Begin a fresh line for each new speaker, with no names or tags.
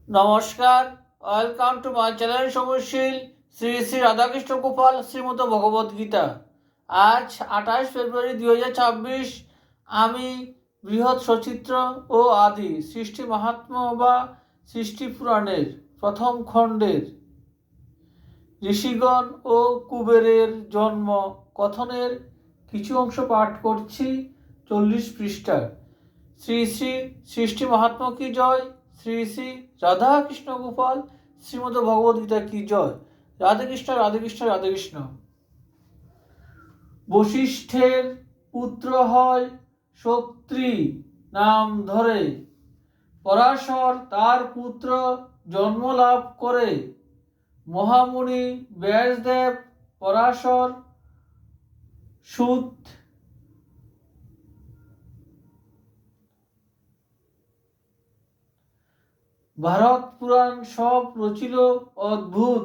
নমস্কার, welcome to my channel সবশীল শ্রী শ্রী রাধাকৃষ্ণ গোপাল শ্রীমদ ভগবদ গীতা। আজ 28 ফেব্রুয়ারি 2026। আমি বৃহৎ সচিত্র ও আদি সৃষ্টি মাহাত্ম্য বা সৃষ্টি পুরাণের প্রথম খণ্ডের ঋষিগণ ও কুবেরের জন্ম কথনের কিছু অংশ পাঠ করছি। 40 পৃষ্ঠা। শ্রী শ্রী সৃষ্টি মাহাত্ম্য কি জয়, শ্রী শ্রী রাধা কৃষ্ণ গোপাল শ্রীমদ ভগবদ গীতা কি জয়। রাধে কৃষ্ণ রাধে কৃষ্ণ রাধে কৃষ্ণ। বশিষ্ঠের পুত্র হয় শক্তি নাম ধরে, পরাশর তার পুত্র জন্ম লাভ করে। মহামুনি ব্যাসদেব পরাশর সুত, ভারত পুরাণ সব রচিল অদ্ভুত।